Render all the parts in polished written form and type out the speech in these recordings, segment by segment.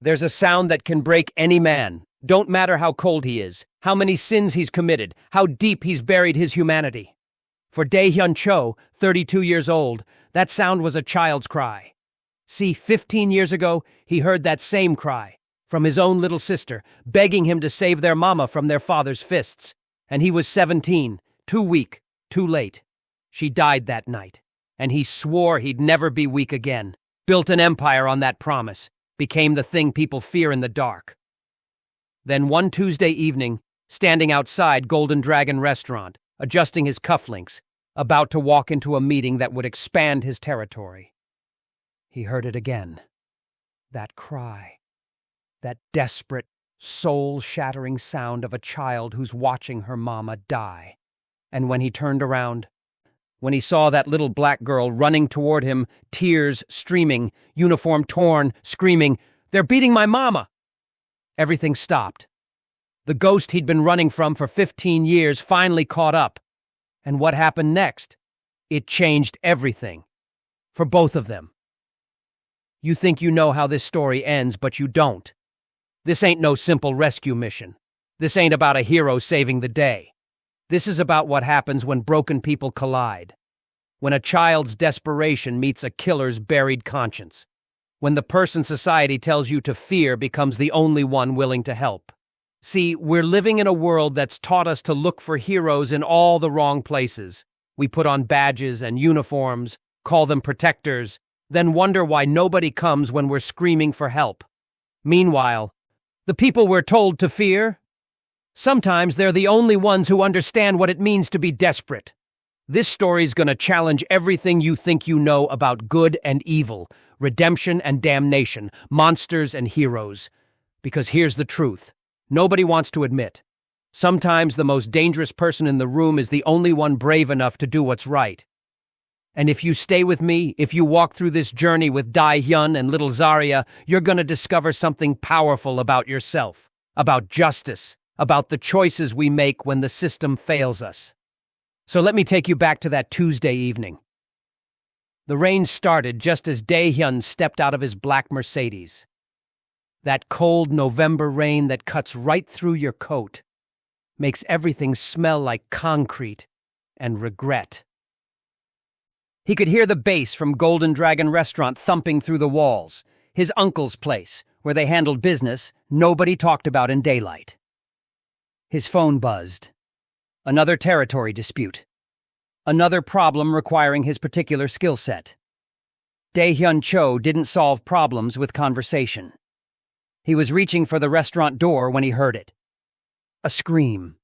There's a sound that can break any man. Don't matter how cold he is, how many sins he's committed, how deep he's buried his humanity. For Dae-hyun Cho, 32 years old, that sound was a child's cry. See, 15 years ago, he heard that same cry from his own little sister, begging him to save their mama from their father's fists. And he was 17, too weak, too late. She died that night, and he swore he'd never be weak again. Built an empire on that promise, became the thing people fear in the dark. Then one Tuesday evening, standing outside Golden Dragon Restaurant, adjusting his cufflinks, about to walk into a meeting that would expand his territory, he heard it again. That cry. That desperate, soul-shattering sound of a child who's watching her mama die. And when he turned around, when he saw that little black girl running toward him, tears streaming, uniform torn, screaming, "They're beating my mama!" Everything stopped. The ghost he'd been running from for 15 years finally caught up. And what happened next? It changed everything. For both of them. You think you know how this story ends, but you don't. This ain't no simple rescue mission. This ain't about a hero saving the day. This is about what happens when broken people collide. When a child's desperation meets a killer's buried conscience. When the person society tells you to fear becomes the only one willing to help. See, we're living in a world that's taught us to look for heroes in all the wrong places. We put on badges and uniforms, call them protectors, then wonder why nobody comes when we're screaming for help. Meanwhile, the people we're told to fear, sometimes they're the only ones who understand what it means to be desperate. This story's gonna challenge everything you think you know about good and evil, redemption and damnation, monsters and heroes. Because here's the truth. Nobody wants to admit. Sometimes the most dangerous person in the room is the only one brave enough to do what's right. And if you stay with me, if you walk through this journey with Dae-hyun and little Zarya, you're gonna discover something powerful about yourself, about justice, about the choices we make when the system fails us. So let me take you back to that Tuesday evening. The rain started just as Dae-hyun stepped out of his black Mercedes. That cold November rain that cuts right through your coat, makes everything smell like concrete and regret. He could hear the bass from Golden Dragon Restaurant thumping through the walls, his uncle's place, where they handled business nobody talked about in daylight. His phone buzzed. Another territory dispute. Another problem requiring his particular skill set. Dae-hyun Cho didn't solve problems with conversation. He was reaching for the restaurant door when he heard it. A scream.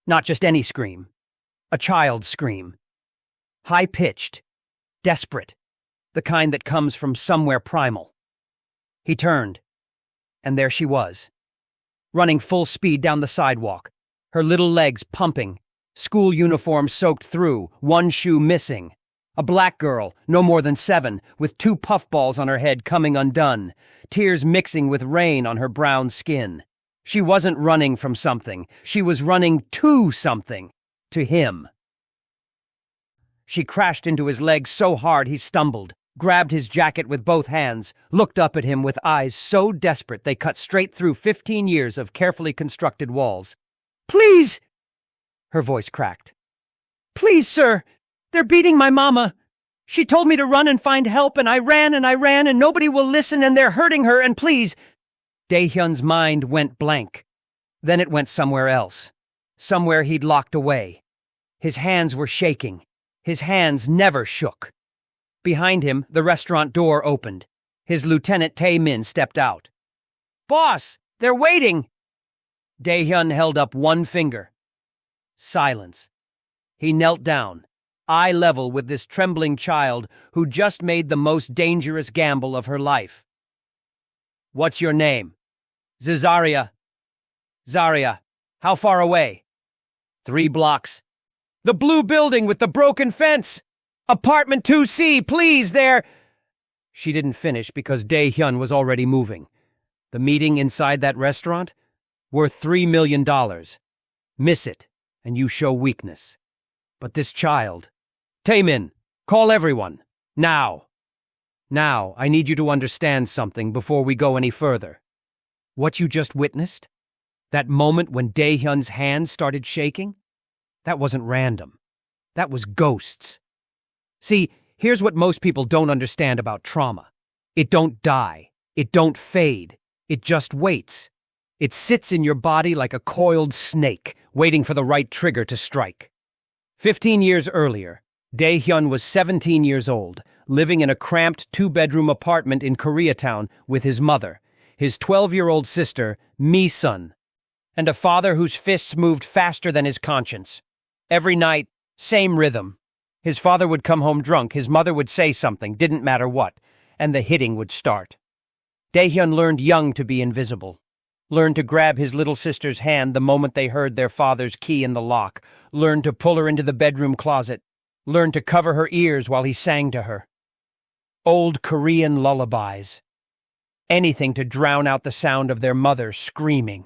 Not just any scream. A child's scream. High-pitched. Desperate. The kind that comes from somewhere primal. He turned. And there she was. Running full speed down the sidewalk. Her little legs pumping. School uniform soaked through. One shoe missing. A black girl, no more than 7, with 2 puffballs on her head coming undone, tears mixing with rain on her brown skin. She wasn't running from something. She was running to something. To him. She crashed into his legs so hard he stumbled, grabbed his jacket with both hands, looked up at him with eyes so desperate they cut straight through 15 years of carefully constructed walls. "Please!" Her voice cracked. "Please, sir! They're beating my mama. She told me to run and find help, and I ran, and nobody will listen, and they're hurting her, and please—" Dae-hyun's mind went blank. Then it went somewhere else. Somewhere he'd locked away. His hands were shaking. His hands never shook. Behind him, the restaurant door opened. His lieutenant Tae-min stepped out. "Boss, they're waiting!" Dae-hyun held up one finger. Silence. He knelt down, eye level with this trembling child who just made the most dangerous gamble of her life. "What's your name?" "Zarya." "Zarya, how far away?" 3 blocks. "The blue building with the broken fence! Apartment 2C, please, there!" She didn't finish because Dae-hyun was already moving. The meeting inside that restaurant? Worth $3 million. Miss it, and you show weakness. But this child... Tae-min, call everyone. Now. Now, I need you to understand something before we go any further. What you just witnessed? That moment when Dae-hyun's hands started shaking? That wasn't random. That was ghosts. See, here's what most people don't understand about trauma. It don't die. It don't fade. It just waits. It sits in your body like a coiled snake, waiting for the right trigger to strike. 15 years earlier, Dae-hyun was 17 years old, living in a cramped two-bedroom apartment in Koreatown with his mother, his 12-year-old sister, Mi-sun, and a father whose fists moved faster than his conscience. Every night, same rhythm. His father would come home drunk, his mother would say something, didn't matter what, and the hitting would start. Dae-hyun learned young to be invisible, learned to grab his little sister's hand the moment they heard their father's key in the lock, learned to pull her into the bedroom closet, learned to cover her ears while he sang to her. Old Korean lullabies. Anything to drown out the sound of their mother screaming.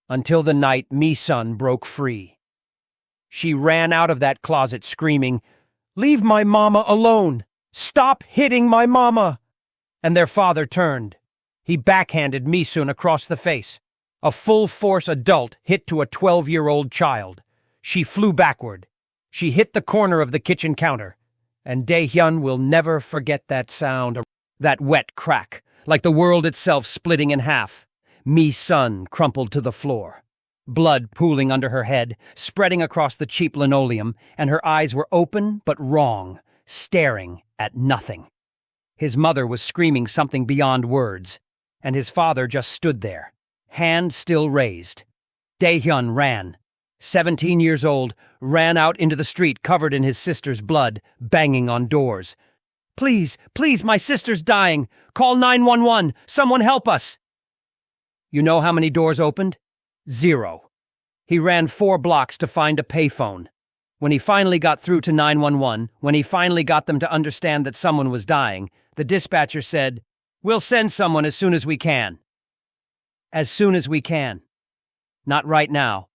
Until the night Mi-sun broke free. She ran out of that closet screaming, "Leave my mama alone! Stop hitting my mama!" And their father turned. He backhanded Mi-sun across the face. A full-force adult hit to a 12-year-old child. She flew backward. She hit the corner of the kitchen counter. And Dae-hyun will never forget that sound, that wet crack, like the world itself splitting in half. Mi-sun crumpled to the floor. Blood pooling under her head, spreading across the cheap linoleum, and her eyes were open but wrong, staring at nothing. His mother was screaming something beyond words, and his father just stood there, hand still raised. Dae-hyun ran. 17 years old, ran out into the street covered in his sister's blood, banging on doors. "Please, please, my sister's dying! Call 911! Someone help us!" You know how many doors opened? 0. He ran 4 blocks to find a payphone. When he finally got through to 911, when he finally got them to understand that someone was dying, the dispatcher said, "We'll send someone as soon as we can." As soon as we can. Not right now.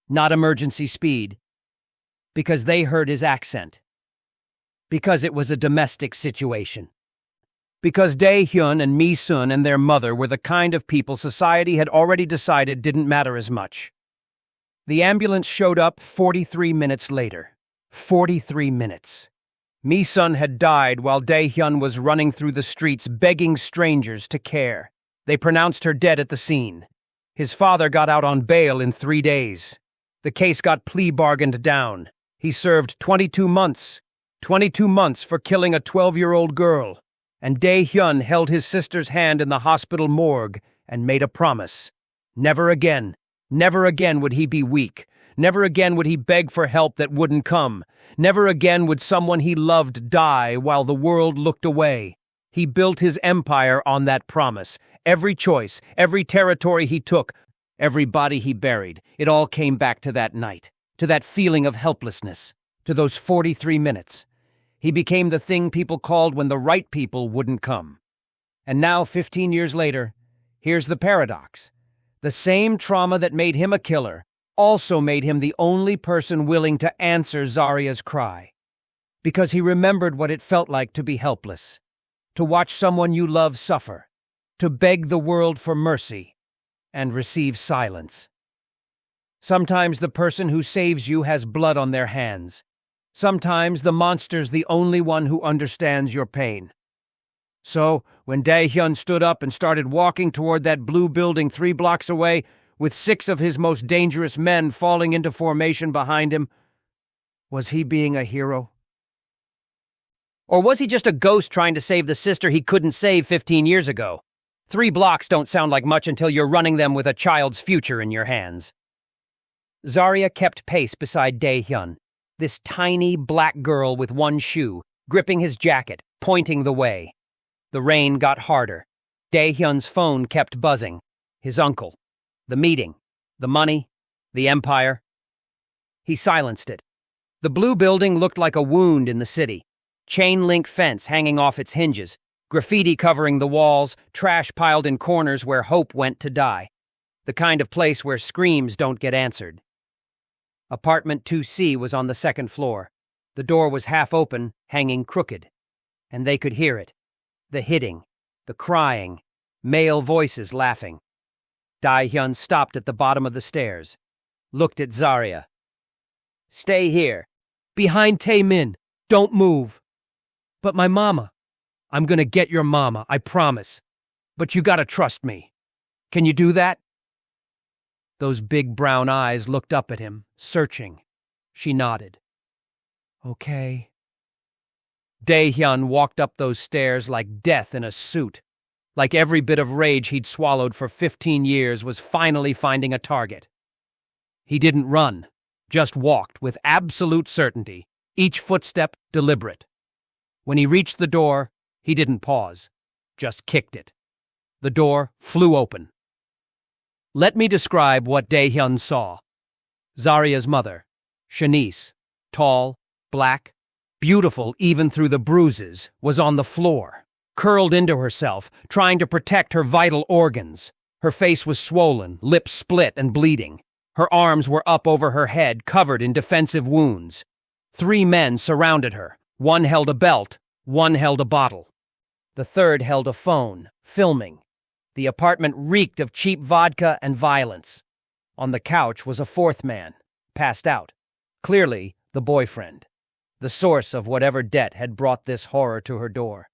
Not emergency speed. Because they heard his accent. Because it was a domestic situation. Because Dae-hyun and Mi-sun and their mother were the kind of people society had already decided didn't matter as much. The ambulance showed up 43 minutes later. 43 minutes. Mi-sun had died while Dae-hyun was running through the streets begging strangers to care. They pronounced her dead at the scene. His father got out on bail in 3 days. The case got plea bargained down. He served 22 months. 22 months for killing a 12-year-old girl. And Dae-hyun held his sister's hand in the hospital morgue and made a promise. Never again would he be weak. Never again would he beg for help that wouldn't come. Never again would someone he loved die while the world looked away. He built his empire on that promise. Every choice, every territory he took, every body he buried, it all came back to that night, to that feeling of helplessness, to those 43 minutes. He became the thing people called when the right people wouldn't come. And now, 15 years later, here's the paradox. The same trauma that made him a killer also made him the only person willing to answer Zaria's cry. Because he remembered what it felt like to be helpless, to watch someone you love suffer, to beg the world for mercy, and receive silence. Sometimes the person who saves you has blood on their hands. Sometimes the monster's the only one who understands your pain. So, when Dae-hyun stood up and started walking toward that blue building 3 blocks away, with 6 of his most dangerous men falling into formation behind him, was he being a hero? Or was he just a ghost trying to save the sister he couldn't save 15 years ago? 3 blocks don't sound like much until you're running them with a child's future in your hands. Zaria kept pace beside Dae-hyun, this tiny black girl with one shoe, gripping his jacket, pointing the way. The rain got harder. Dae-hyun's phone kept buzzing. His uncle. The meeting. The money. The empire. He silenced it. The blue building looked like a wound in the city. Chain-link fence hanging off its hinges, graffiti covering the walls, trash piled in corners where hope went to die. The kind of place where screams don't get answered. Apartment 2C was on the 2nd floor. The door was half open, hanging crooked. And they could hear it. The hitting, the crying, male voices laughing. Dae-hyun stopped at the bottom of the stairs, looked at Zarya. "Stay here, behind Tae-min. Don't move." "But my mama." "I'm gonna get your mama, I promise. But you gotta trust me. Can you do that?" Those big brown eyes looked up at him, searching. She nodded. "Okay." Dae-hyun walked up those stairs like death in a suit, like every bit of rage he'd swallowed for 15 years was finally finding a target. He didn't run, just walked with absolute certainty, each footstep deliberate. When he reached the door, he didn't pause, just kicked it. The door flew open. Let me describe what Dae-hyun saw. Zarya's mother, Shanice, tall, black, beautiful even through the bruises, was on the floor, curled into herself, trying to protect her vital organs. Her face was swollen, lips split and bleeding. Her arms were up over her head, covered in defensive wounds. 3 men surrounded her. One held a belt, one held a bottle. The third held a phone, filming. The apartment reeked of cheap vodka and violence. On the couch was a 4th man, passed out. Clearly, the boyfriend, the source of whatever debt had brought this horror to her door.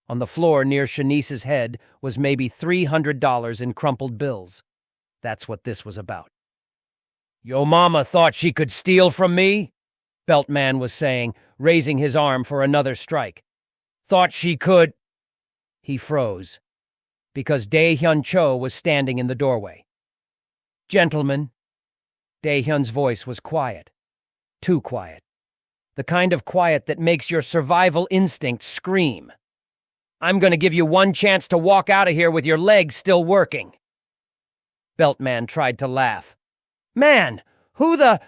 On the floor near Shanice's head was maybe $300 in crumpled bills. That's what this was about. "Yo mama thought she could steal from me?" Beltman was saying, raising his arm for another strike. "Thought she could—" He froze, because Dae-hyun Cho was standing in the doorway. "Gentlemen." Dae-hyun's voice was quiet. Too quiet. The kind of quiet that makes your survival instinct scream. "I'm going to give you one chance to walk out of here with your legs still working." Beltman tried to laugh. "Man, who the—"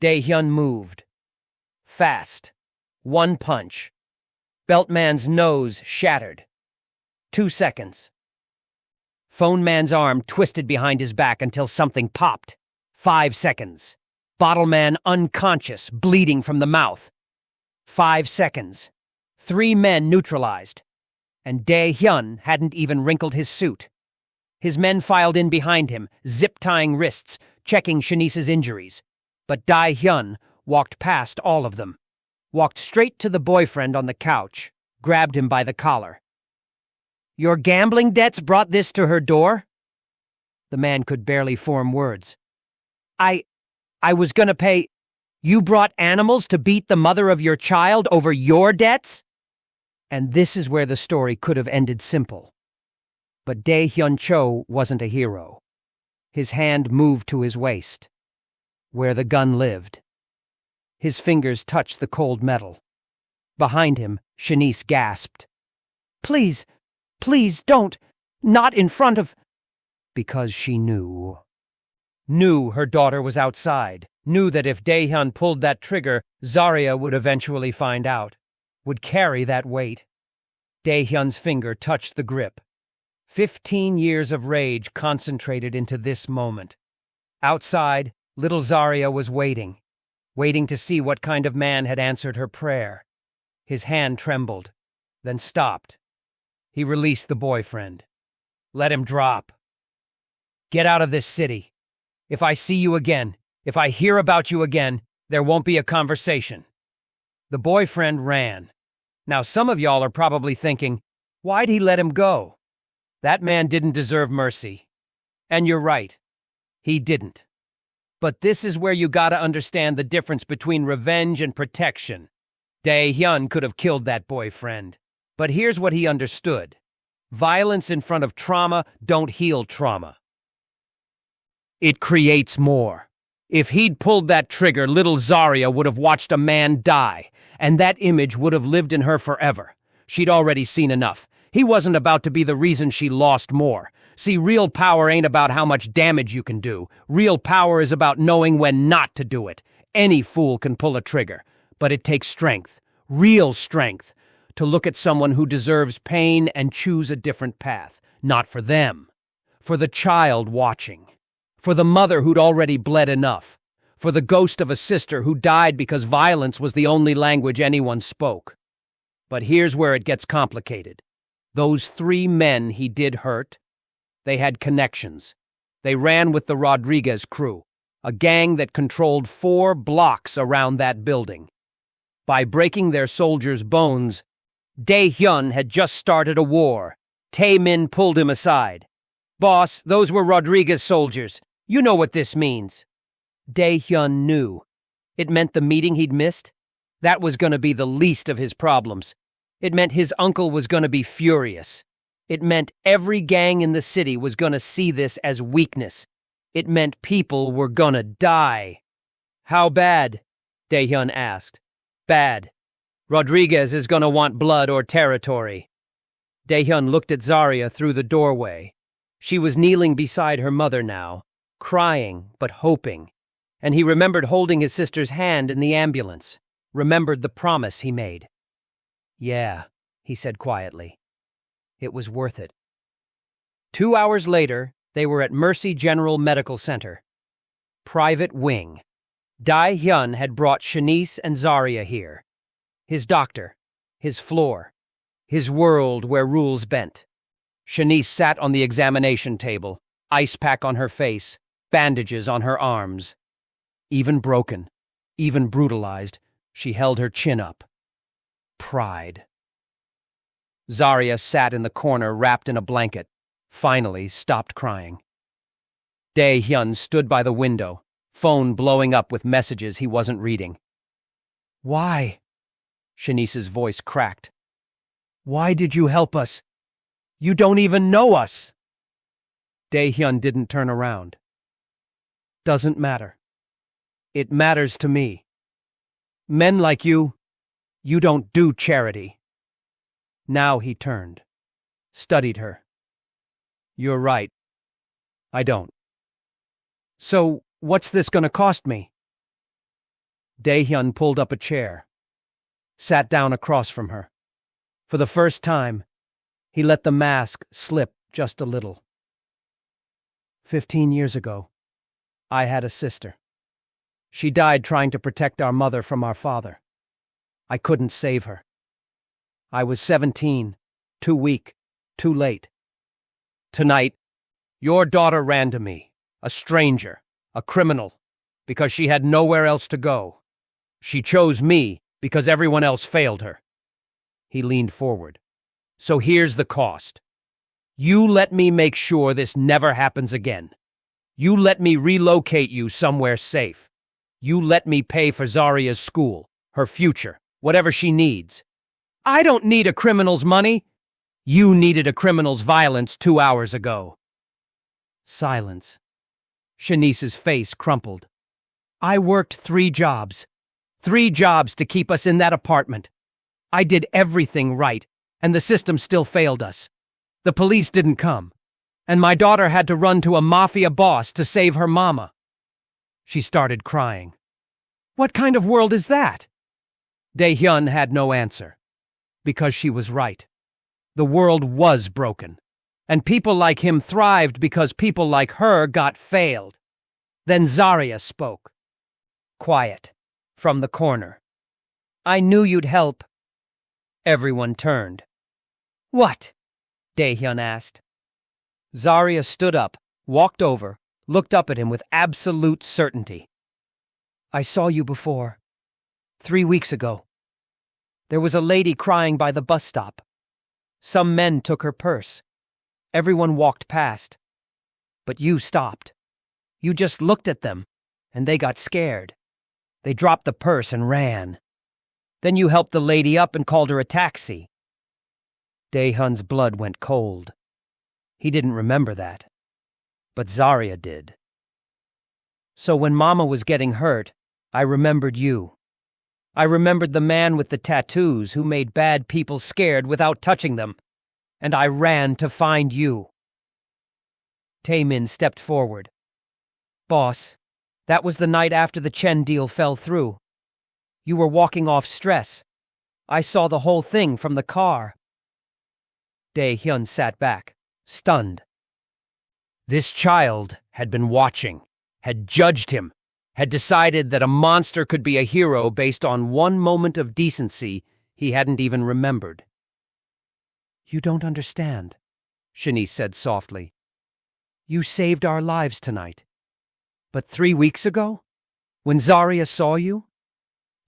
Dae-hyun moved. Fast. 1 punch. Beltman's nose shattered. 2 seconds. Phone man's arm twisted behind his back until something popped. 5 seconds. Bottle man unconscious, bleeding from the mouth. 5 seconds. 3 men neutralized. And Dae-hyun hadn't even wrinkled his suit. His men filed in behind him, zip-tying wrists, checking Shanice's injuries. But Dae-hyun walked past all of them, walked straight to the boyfriend on the couch, grabbed him by the collar. "Your gambling debts brought this to her door?" The man could barely form words. I was gonna pay—" "You brought animals to beat the mother of your child over your debts?" And this is where the story could have ended simple. But Dae-hyun Cho wasn't a hero. His hand moved to his waist, where the gun lived. His fingers touched the cold metal. Behind him, Shanice gasped. Please don't! Not in front of—" Because she knew. Knew her daughter was outside. Knew that if Dae-hyun pulled that trigger, Zarya would eventually find out. Would carry that weight. Dae-hyun's finger touched the grip. 15 years of rage concentrated into this moment. Outside, little Zarya was waiting to see what kind of man had answered her prayer. His hand trembled, then stopped. He released the boyfriend. "Let him drop. Get out of this city. If I see you again, if I hear about you again, there won't be a conversation." The boyfriend ran. Now some of y'all are probably thinking, why'd he let him go? That man didn't deserve mercy. And you're right. He didn't. But this is where you gotta understand the difference between revenge and protection. Dae-hyun could have killed that boyfriend. But here's what he understood. Violence in front of trauma don't heal trauma. It creates more. If he'd pulled that trigger, little Zarya would have watched a man die, and that image would have lived in her forever. She'd already seen enough. He wasn't about to be the reason she lost more. See, real power ain't about how much damage you can do. Real power is about knowing when not to do it. Any fool can pull a trigger, but it takes strength, real strength, to look at someone who deserves pain and choose a different path. Not for them. For the child watching. For the mother who'd already bled enough. For the ghost of a sister who died because violence was the only language anyone spoke. But here's where it gets complicated. Those 3 men he did hurt, they had connections. They ran with the Rodriguez crew, a gang that controlled 4 blocks around that building. By breaking their soldiers' bones, Dae-hyun had just started a war. Tae-min pulled him aside. "Boss, those were Rodriguez soldiers. You know what this means." Dae-hyun knew. It meant the meeting he'd missed. That was going to be the least of his problems. It meant his uncle was going to be furious. It meant every gang in the city was going to see this as weakness. It meant people were going to die. "How bad?" Dae-hyun asked. "Bad. Rodriguez is going to want blood or territory." Dae-hyun looked at Zarya through the doorway. She was kneeling beside her mother now, crying but hoping. And he remembered holding his sister's hand in the ambulance, remembered the promise he made. "Yeah," he said quietly. "It was worth it." 2 hours later, they were at Mercy General Medical Center. Private wing. Dae-hyun had brought Shanice and Zarya here. His doctor, his floor, his world where rules bent. Shanice sat on the examination table, ice pack on her face, bandages on her arms. Even broken, even brutalized, she held her chin up. Pride. Zarya sat in the corner wrapped in a blanket, finally stopped crying. Dae-hyun stood by the window, phone blowing up with messages he wasn't reading. "Why?" Shanice's voice cracked. "Why did you help us? You don't even know us!" Dae-hyun didn't turn around. "Doesn't matter. It matters to me. Men like you don't do charity." Now he turned, studied her. "You're right. I don't. So, what's this gonna cost me?" Dae-hyun pulled up a chair, sat down across from her. For the first time, he let the mask slip just a little. 15 years ago, I had a sister. She died trying to protect our mother from our father. I couldn't save her. I was 17, too weak, too late. Tonight, your daughter ran to me, a stranger, a criminal, because she had nowhere else to go. She chose me because everyone else failed her." He leaned forward. "So here's the cost. You let me make sure this never happens again. You let me relocate you somewhere safe. You let me pay for Zarya's school, her future, whatever she needs. I don't need a criminal's money. You needed a criminal's violence 2 hours ago." Silence. Shanice's face crumpled. "I worked 3 jobs. 3 jobs to keep us in that apartment. I did everything right, and the system still failed us. The police didn't come, and my daughter had to run to a Mafia boss to save her mama." She started crying. "What kind of world is that?" Dae-hyun had no answer. Because she was right. The world was broken, and people like him thrived because people like her got failed. Then Zarya spoke. Quiet, from the corner. "I knew you'd help." Everyone turned. "What?" Dae-hyun asked. Zarya stood up, walked over, looked up at him with absolute certainty. "I saw you before. 3 weeks ago. There was a lady crying by the bus stop. Some men took her purse. Everyone walked past. But you stopped. You just looked at them, and they got scared. They dropped the purse and ran. Then you helped the lady up and called her a taxi." Dae-hyun's blood went cold. He didn't remember that. But Zarya did. "So when Mama was getting hurt, I remembered you. I remembered the man with the tattoos who made bad people scared without touching them. And I ran to find you." Tae-min stepped forward. "Boss, that was the night after the Chen deal fell through. You were walking off stress. I saw the whole thing from the car." Dae-hyun sat back, stunned. This child had been watching, had judged him, had decided that a monster could be a hero based on one moment of decency he hadn't even remembered. "You don't understand," Shanice said softly. "You saved our lives tonight. But 3 weeks ago, when Zarya saw you,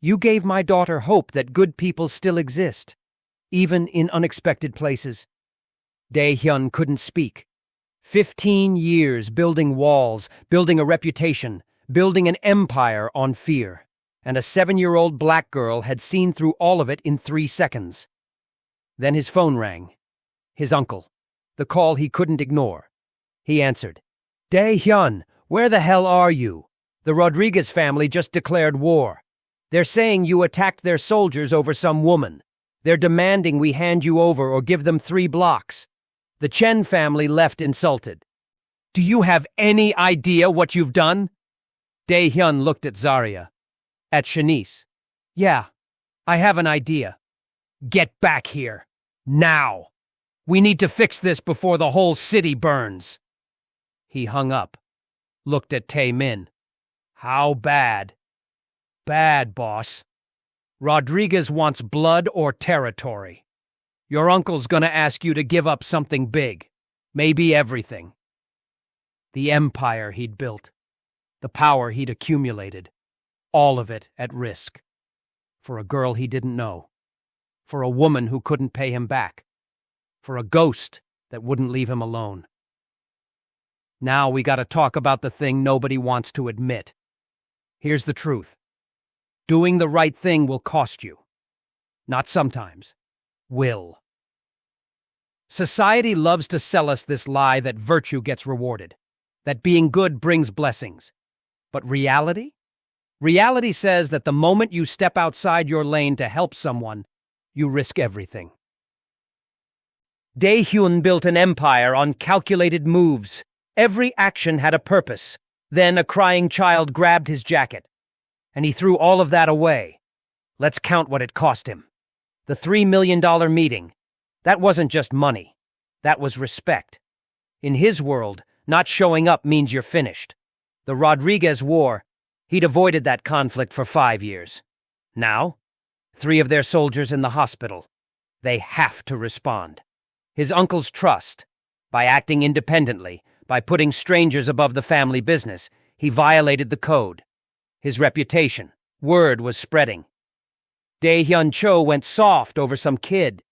you gave my daughter hope that good people still exist, even in unexpected places." Dae-hyun couldn't speak. 15 years building walls, building a reputation, building an empire on fear. And a 7-year-old black girl had seen through all of it in 3 seconds. Then his phone rang. His uncle. The call he couldn't ignore. He answered. "Dae-hyun, where the hell are you? The Rodriguez family just declared war. They're saying you attacked their soldiers over some woman. They're demanding we hand you over or give them 3 blocks. The Chen family left insulted. Do you have any idea what you've done?" Dae-hyun looked at Zarya. At Shanice. "Yeah, I have an idea. Get back here. Now. We need to fix this before the whole city burns." He hung up. Looked at Tae-min. "How bad?" "Bad, boss. Rodriguez wants blood or territory. Your uncle's gonna ask you to give up something big. Maybe everything. The empire he'd built. The power he'd accumulated. All of it at risk. For a girl he didn't know. For a woman who couldn't pay him back. For a ghost that wouldn't leave him alone. Now we gotta talk about the thing nobody wants to admit. Here's the truth. Doing the right thing will cost you. Not sometimes. Will. Society loves to sell us this lie that virtue gets rewarded. That being good brings blessings. But reality? Reality says that the moment you step outside your lane to help someone, you risk everything. Dae-hyun built an empire on calculated moves. Every action had a purpose. Then a crying child grabbed his jacket. And he threw all of that away. Let's count what it cost him. The $3 million meeting. That wasn't just money. That was respect. In his world, not showing up means you're finished. The Rodriguez War, he'd avoided that conflict for 5 years. Now, 3 of their soldiers in the hospital. They have to respond. His uncle's trust. By acting independently, by putting strangers above the family business, he violated the code. His reputation. Word was spreading. Dae-hyun Cho went soft over some kid.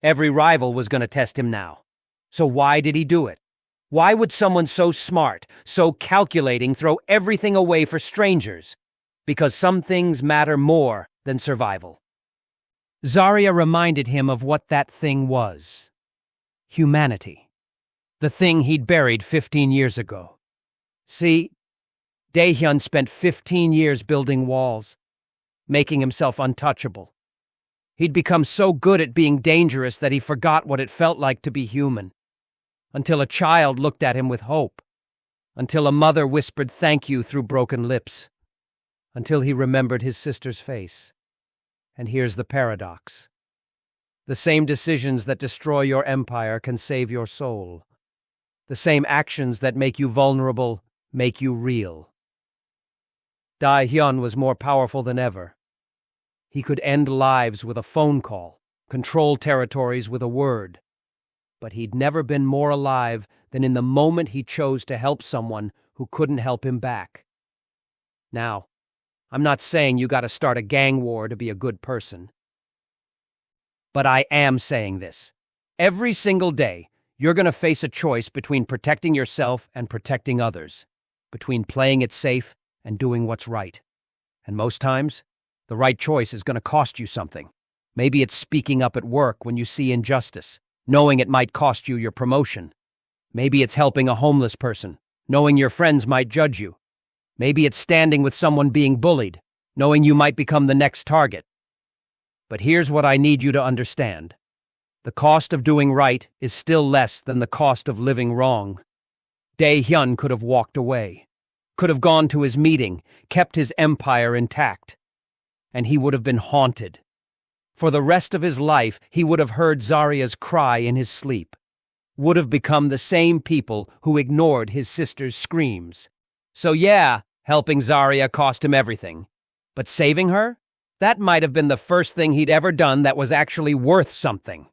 Every rival was going to test him now. So why did he do it? Why would someone so smart, so calculating, throw everything away for strangers? Because some things matter more than survival. Zarya reminded him of what that thing was. Humanity. The thing he'd buried 15 years ago. See, Dae-hyun spent 15 years building walls, making himself untouchable. He'd become so good at being dangerous that he forgot what it felt like to be human. Until a child looked at him with hope. Until a mother whispered thank you through broken lips. Until he remembered his sister's face. And here's the paradox. The same decisions that destroy your empire can save your soul. The same actions that make you vulnerable make you real. Dae-hyun was more powerful than ever. He could end lives with a phone call, control territories with a word. But he'd never been more alive than in the moment he chose to help someone who couldn't help him back. Now, I'm not saying you gotta start a gang war to be a good person. But I am saying this. Every single day, you're gonna face a choice between protecting yourself and protecting others. Between playing it safe and doing what's right. And most times, the right choice is gonna cost you something. Maybe it's speaking up at work when you see injustice, knowing it might cost you your promotion. Maybe it's helping a homeless person, knowing your friends might judge you. Maybe it's standing with someone being bullied, knowing you might become the next target. But here's what I need you to understand. The cost of doing right is still less than the cost of living wrong. Dae-hyun could have walked away, could have gone to his meeting, kept his empire intact. And he would have been haunted. For the rest of his life, he would have heard Zarya's cry in his sleep, would have become the same people who ignored his sister's screams. So yeah, helping Zarya cost him everything. But saving her? That might have been the first thing he'd ever done that was actually worth something.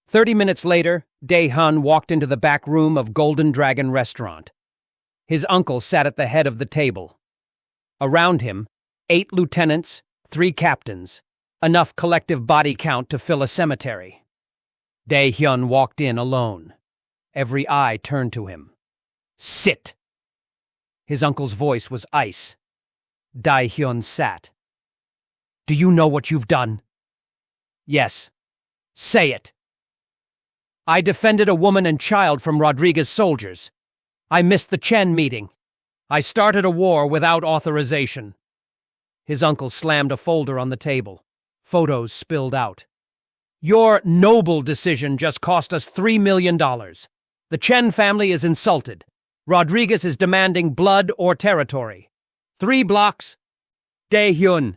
30 minutes later, Dae-hyun walked into the back room of Golden Dragon Restaurant. His uncle sat at the head of the table. Around him, 8 lieutenants, 3 captains, enough collective body count to fill a cemetery. Dae-hyun walked in alone. Every eye turned to him. "Sit!" His uncle's voice was ice. Dae-hyun sat. "Do you know what you've done?" "Yes." "Say it." "I defended a woman and child from Rodriguez's soldiers. I missed the Chen meeting. I started a war without authorization." His uncle slammed a folder on the table. Photos spilled out. "Your noble decision just cost us $3 million. The Chen family is insulted. Rodriguez is demanding blood or territory. 3 blocks. Dae-hyun,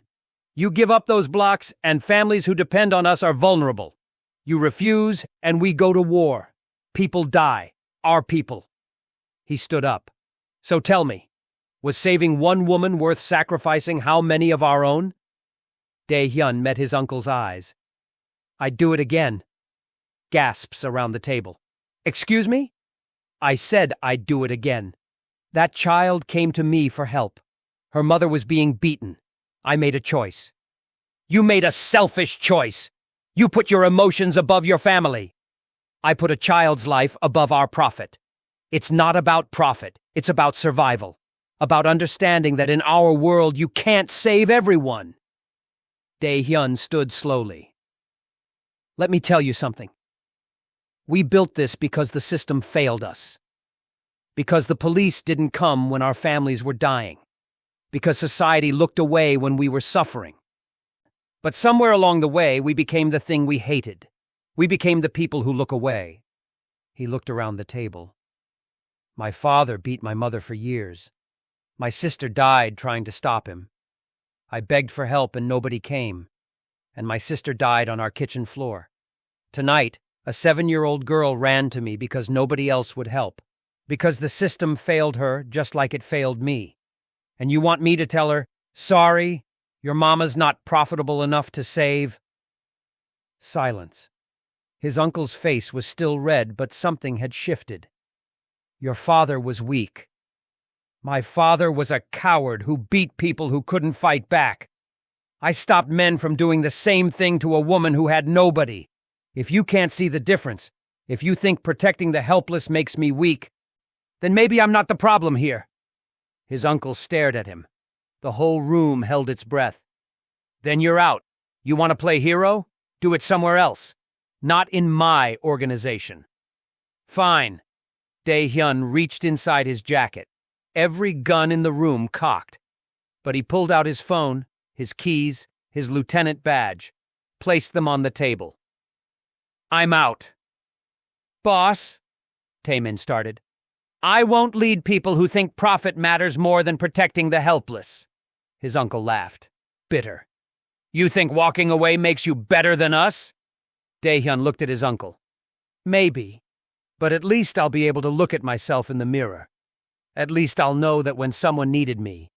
you give up those blocks, and families who depend on us are vulnerable. You refuse, and we go to war. People die. Our people." He stood up. "So tell me, was saving one woman worth sacrificing how many of our own?" Dae-hyun met his uncle's eyes. "I'd do it again." Gasps around the table. "Excuse me?" "I said I'd do it again. That child came to me for help. Her mother was being beaten. I made a choice." "You made a selfish choice. You put your emotions above your family." "I put a child's life above our profit. It's not about profit. It's about survival. About understanding that in our world you can't save everyone." Dae-hyun stood slowly. "Let me tell you something. We built this because the system failed us. Because the police didn't come when our families were dying. Because society looked away when we were suffering. But somewhere along the way, we became the thing we hated. We became the people who look away." He looked around the table. "My father beat my mother for years. My sister died trying to stop him. I begged for help and nobody came. And my sister died on our kitchen floor. Tonight, a 7-year-old girl ran to me because nobody else would help. Because the system failed her just like it failed me. And you want me to tell her, 'Sorry, your mama's not profitable enough to save'?" Silence. His uncle's face was still red, but something had shifted. "Your father was weak. My father was a coward who beat people who couldn't fight back. I stopped men from doing the same thing to a woman who had nobody. If you can't see the difference, if you think protecting the helpless makes me weak, then maybe I'm not the problem here." His uncle stared at him. The whole room held its breath. "Then you're out. You want to play hero? Do it somewhere else. Not in my organization." "Fine." Dae-hyun reached inside his jacket. Every gun in the room cocked. But he pulled out his phone, his keys, his lieutenant badge, placed them on the table. "I'm out." "Boss," Taemin started, "I won't lead people who think profit matters more than protecting the helpless." His uncle laughed, bitter. "You think walking away makes you better than us?" Dae-hyun looked at his uncle. "Maybe, but at least I'll be able to look at myself in the mirror. At least I'll know that when someone needed me,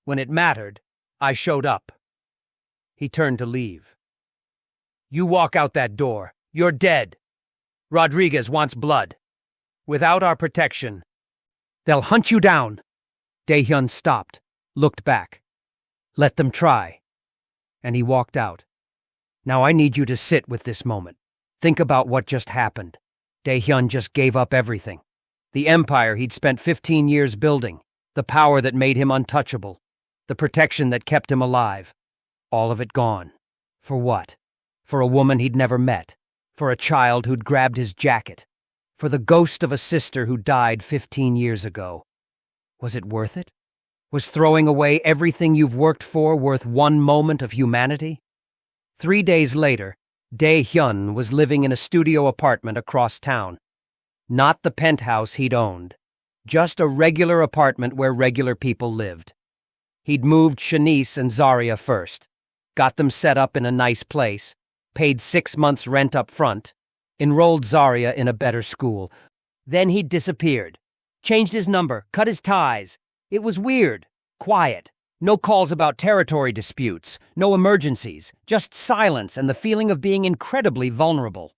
when it mattered, I showed up." He turned to leave. "You walk out that door. You're dead. Rodriguez wants blood. Without our protection, they'll hunt you down." Dae-hyun stopped, looked back. "Let them try." And he walked out. "Now I need you to sit with this moment. Think about what just happened. Dae-hyun just gave up everything. The empire he'd spent 15 years building, the power that made him untouchable, the protection that kept him alive. All of it gone. For what? For a woman he'd never met. For a child who'd grabbed his jacket. For the ghost of a sister who died 15 years ago. Was it worth it? Was throwing away everything you've worked for worth one moment of humanity? 3 days later, Dae-hyun was living in a studio apartment across town. Not the penthouse he'd owned. Just a regular apartment where regular people lived. He'd moved Shanice and Zarya first. Got them set up in a nice place. Paid 6 months' rent up front. Enrolled Zarya in a better school. Then he'd disappeared. Changed his number, cut his ties. It was weird. Quiet. No calls about territory disputes, no emergencies, just silence and the feeling of being incredibly vulnerable.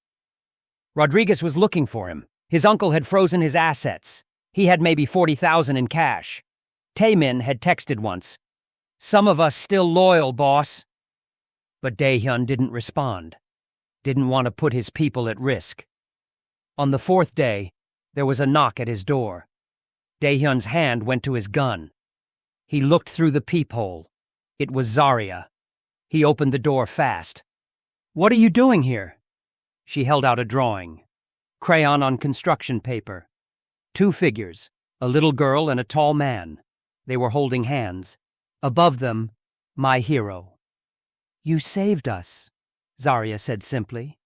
Rodriguez was looking for him. His uncle had frozen his assets. He had maybe 40,000 in cash. Taemin had texted once, "Some of us still loyal, boss." But Daehyun didn't respond. Didn't want to put his people at risk. On the fourth day, there was a knock at his door. Daehyun's hand went to his gun. He looked through the peephole. It was Zarya. He opened the door fast. "What are you doing here?" She held out a drawing. Crayon on construction paper. 2 figures, a little girl and a tall man. They were holding hands. Above them, "My hero." "You saved us," Zarya said simply.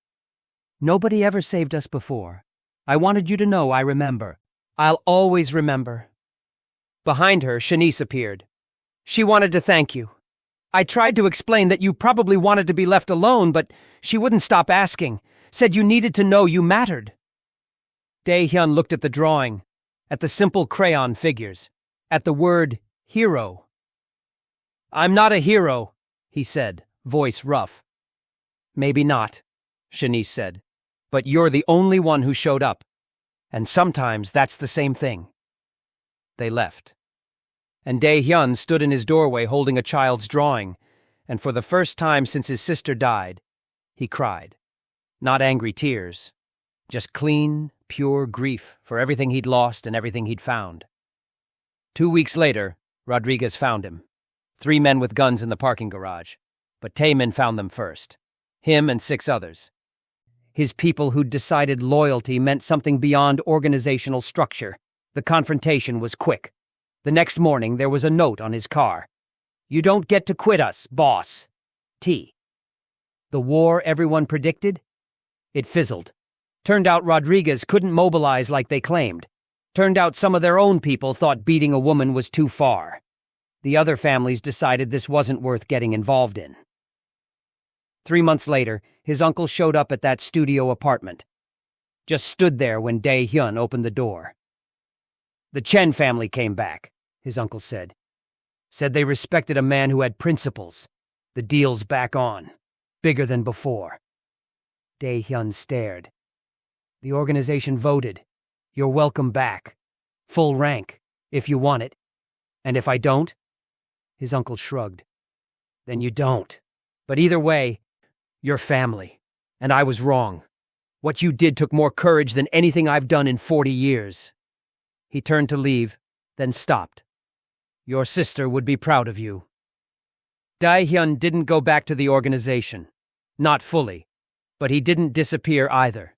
"Nobody ever saved us before. I wanted you to know I remember. I'll always remember." Behind her, Shanice appeared. "She wanted to thank you. I tried to explain that you probably wanted to be left alone, but she wouldn't stop asking. Said you needed to know you mattered." Daehyun looked at the drawing, at the simple crayon figures, at the word hero. "I'm not a hero," he said, voice rough. "Maybe not," Shanice said, "but you're the only one who showed up. And sometimes that's the same thing." They left. And Daehyun stood in his doorway holding a child's drawing, and for the first time since his sister died, he cried. Not angry tears, just clean, pure grief for everything he'd lost and everything he'd found. 2 weeks later, Rodriguez found him. 3 men with guns in the parking garage, but Taemin found them first. Him and 6 others. His people who'd decided loyalty meant something beyond organizational structure. The confrontation was quick. The next morning, there was a note on his car. "You don't get to quit us, boss. T." The war everyone predicted? It fizzled. Turned out Rodriguez couldn't mobilize like they claimed. Turned out some of their own people thought beating a woman was too far. The other families decided this wasn't worth getting involved in. 3 months later, his uncle showed up at that studio apartment. Just stood there when Daehyun opened the door. "The Chen family came back," his uncle said. "Said they respected a man who had principles. The deal's back on. Bigger than before." Daehyun stared. "The organization voted. You're welcome back. Full rank, if you want it. And if I don't?" His uncle shrugged. "Then you don't. But either way, you're family. And I was wrong. What you did took more courage than anything I've done in 40 years. He turned to leave, then stopped. "Your sister would be proud of you." Daehyun didn't go back to the organization. Not fully. But he didn't disappear either.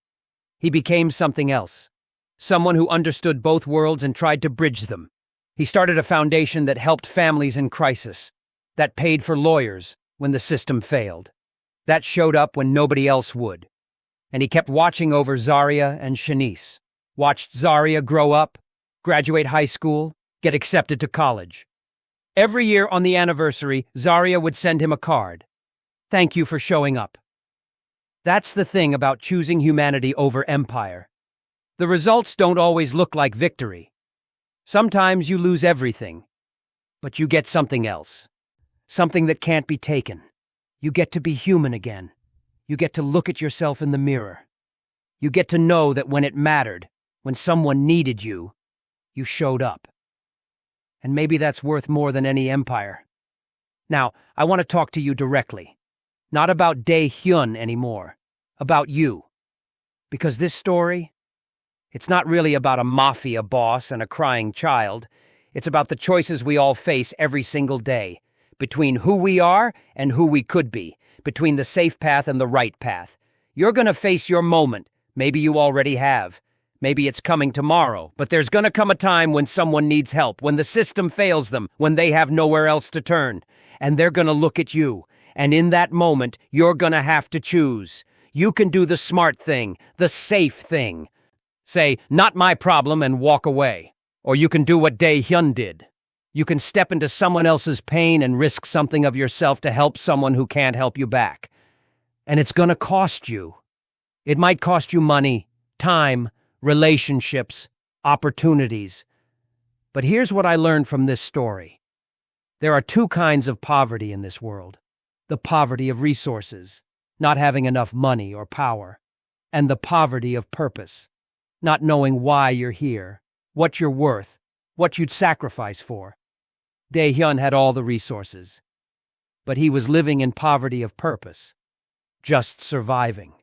He became something else. Someone who understood both worlds and tried to bridge them. He started a foundation that helped families in crisis. That paid for lawyers when the system failed. That showed up when nobody else would. And he kept watching over Zarya and Shanice. Watched Zarya grow up, graduate high school, get accepted to college. Every year on the anniversary, Zarya would send him a card. "Thank you for showing up." That's the thing about choosing humanity over empire. The results don't always look like victory. Sometimes you lose everything, but you get something else. Something that can't be taken. You get to be human again. You get to look at yourself in the mirror. You get to know that when it mattered, when someone needed you, you showed up. And maybe that's worth more than any empire. Now, I want to talk to you directly. Not about Daehyun anymore. About you. Because this story, it's not really about a mafia boss and a crying child. It's about the choices we all face every single day. Between who we are and who we could be. Between the safe path and the right path. You're going to face your moment. Maybe you already have. Maybe it's coming tomorrow. But there's going to come a time when someone needs help. When the system fails them. When they have nowhere else to turn. And they're going to look at you. And in that moment, you're going to have to choose. You can do the smart thing. The safe thing. Say, "Not my problem," and walk away. Or you can do what Daehyun did. You can step into someone else's pain and risk something of yourself to help someone who can't help you back. And it's going to cost you. It might cost you money, time, relationships, opportunities. But here's what I learned from this story. There are two kinds of poverty in this world. The poverty of resources, not having enough money or power, and the poverty of purpose, not knowing why you're here, what you're worth, what you'd sacrifice for. Dae-hyun had all the resources, but he was living in poverty of purpose, just surviving,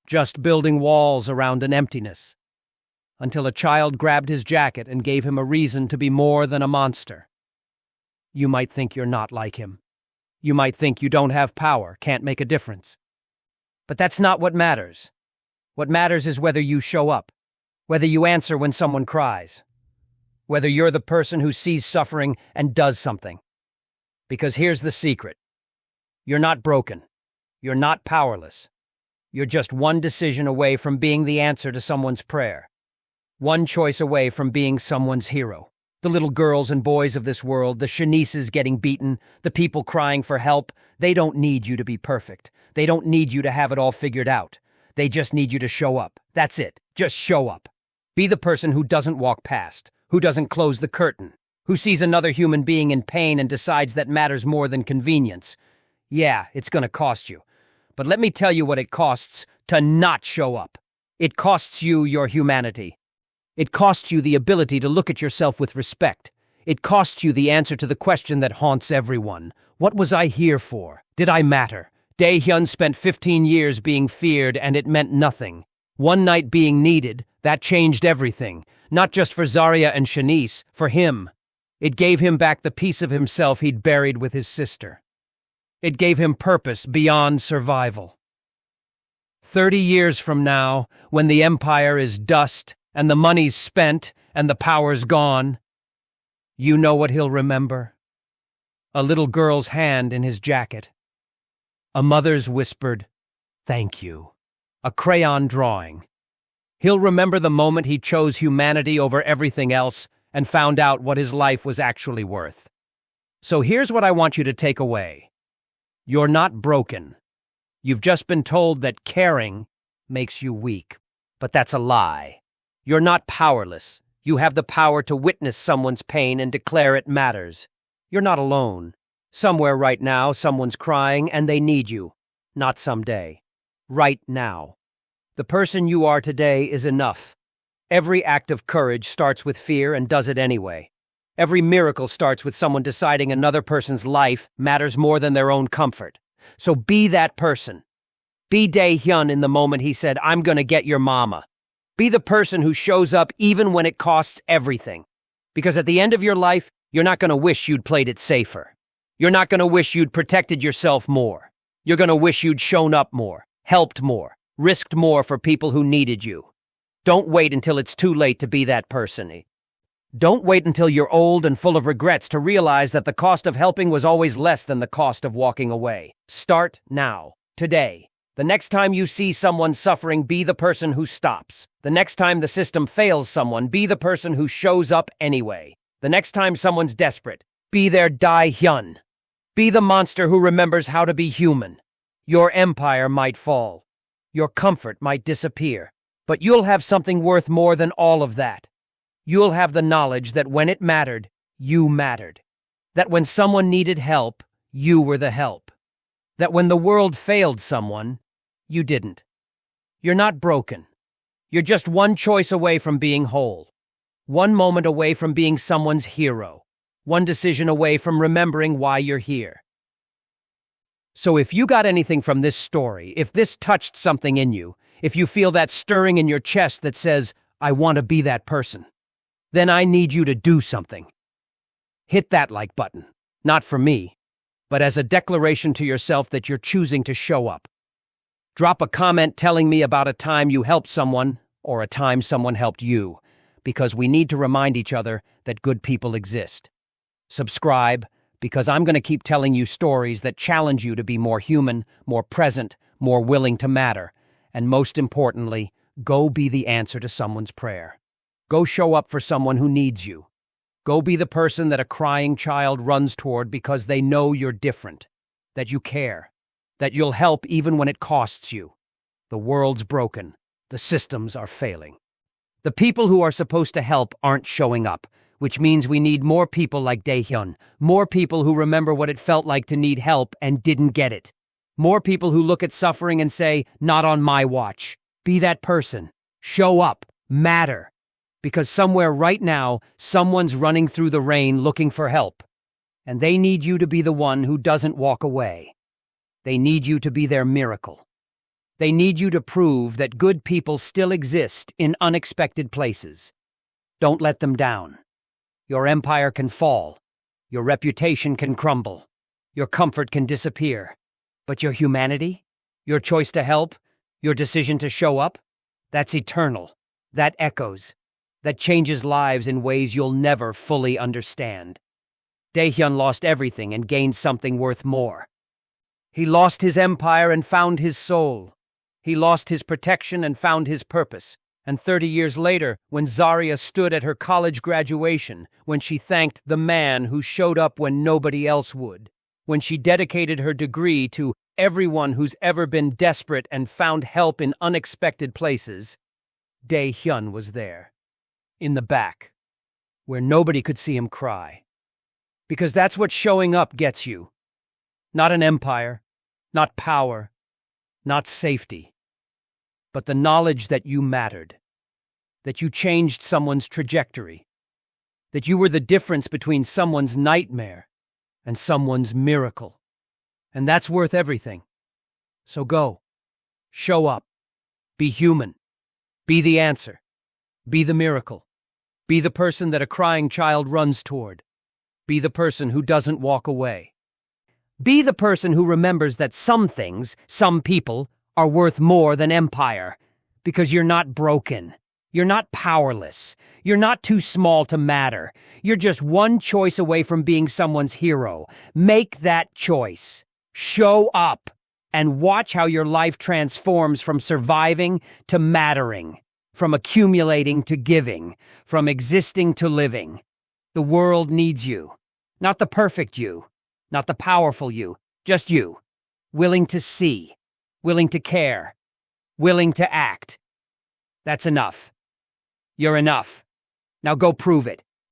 just building walls around an emptiness, until a child grabbed his jacket and gave him a reason to be more than a monster. You might think you're not like him. You might think you don't have power, can't make a difference. But that's not what matters. What matters is whether you show up, whether you answer when someone cries, whether you're the person who sees suffering and does something. Because here's the secret. You're not broken. You're not powerless. You're just one decision away from being the answer to someone's prayer. One choice away from being someone's hero. The little girls and boys of this world, the Shanices getting beaten, the people crying for help, they don't need you to be perfect. They don't need you to have it all figured out. They just need you to show up. That's it. Just show up. Be the person who doesn't walk past, who doesn't close the curtain, who sees another human being in pain and decides that matters more than convenience. Yeah, it's going to cost you. But let me tell you what it costs to not show up. It costs you your humanity. It costs you the ability to look at yourself with respect. It costs you the answer to the question that haunts everyone. What was I here for? Did I matter? Dae-hyun spent 15 years being feared, and it meant nothing. One night being needed, that changed everything. Not just for Zarya and Shanice, for him. It gave him back the piece of himself he'd buried with his sister. It gave him purpose beyond survival. 30 years from now, when the empire is dust, and the money's spent, and the power's gone, you know what he'll remember? A little girl's hand in his jacket. A mother's whispered, "Thank you." A crayon drawing. He'll remember the moment he chose humanity over everything else and found out what his life was actually worth. So here's what I want you to take away. You're not broken. You've just been told that caring makes you weak. But that's a lie. You're not powerless. You have the power to witness someone's pain and declare it matters. You're not alone. Somewhere right now, someone's crying and they need you. Not someday. Right now. The person you are today is enough. Every act of courage starts with fear and does it anyway. Every miracle starts with someone deciding another person's life matters more than their own comfort. So be that person. Be Dae-hyun in the moment he said, "I'm gonna get your mama." Be the person who shows up even when it costs everything. Because at the end of your life, you're not gonna wish you'd played it safer. You're not gonna wish you'd protected yourself more. You're gonna wish you'd shown up more, helped more, risked more for people who needed you. Don't wait until it's too late to be that person. Don't wait until you're old and full of regrets to realize that the cost of helping was always less than the cost of walking away. Start now, today. The next time you see someone suffering, be the person who stops. The next time the system fails someone, be the person who shows up anyway. The next time someone's desperate, be their Dae-hyun. Be the monster who remembers how to be human. Your empire might fall. Your comfort might disappear. But you'll have something worth more than all of that. You'll have the knowledge that when it mattered, you mattered. That when someone needed help, you were the help. That when the world failed someone, you didn't. You're not broken. You're just one choice away from being whole. One moment away from being someone's hero. One decision away from remembering why you're here. So if you got anything from this story, if this touched something in you, if you feel that stirring in your chest that says, "I want to be that person," then I need you to do something. Hit that like button. Not for me, but as a declaration to yourself that you're choosing to show up. Drop a comment telling me about a time you helped someone or a time someone helped you, because we need to remind each other that good people exist. Subscribe, because I'm going to keep telling you stories that challenge you to be more human, more present, more willing to matter, and most importantly, go be the answer to someone's prayer. Go show up for someone who needs you. Go be the person that a crying child runs toward because they know you're different, that you care, that you'll help even when it costs you. The world's broken. The systems are failing. The people who are supposed to help aren't showing up. which means we need more people like Daehyun, more people who remember what it felt like to need help and didn't get it. More people who look at suffering and say, not on my watch. Be that person. Show up. Matter. Because somewhere right now, someone's running through the rain looking for help. And they need you to be the one who doesn't walk away. They need you to be their miracle. They need you to prove that good people still exist in unexpected places. Don't let them down. Your empire can fall. Your reputation can crumble. Your comfort can disappear. But your humanity, your choice to help, your decision to show up, that's eternal. That echoes. That changes lives in ways you'll never fully understand. Daehyun lost everything and gained something worth more. He lost his empire and found his soul. He lost his protection and found his purpose. And 30 years later, when Zarya stood at her college graduation, when she thanked the man who showed up when nobody else would, when she dedicated her degree to everyone who's ever been desperate and found help in unexpected places, Daehyun was there. In the back, where nobody could see him cry. Because that's what showing up gets you. Not an empire, not power, not safety, but the knowledge that you mattered, that you changed someone's trajectory, that you were the difference between someone's nightmare and someone's miracle. And that's worth everything. So go. Show up. Be human. Be the answer. Be the miracle. Be the person that a crying child runs toward. Be the person who doesn't walk away. Be the person who remembers that some things, some people, are worth more than empire. Because you're not broken. You're not powerless. You're not too small to matter. You're just one choice away from being someone's hero. Make that choice. Show up. And watch how your life transforms from surviving to mattering. From accumulating to giving. From existing to living. The world needs you. Not the perfect you. Not the powerful you. Just you. Willing to see. Willing to care. Willing to act. That's enough. You're enough. Now go prove it.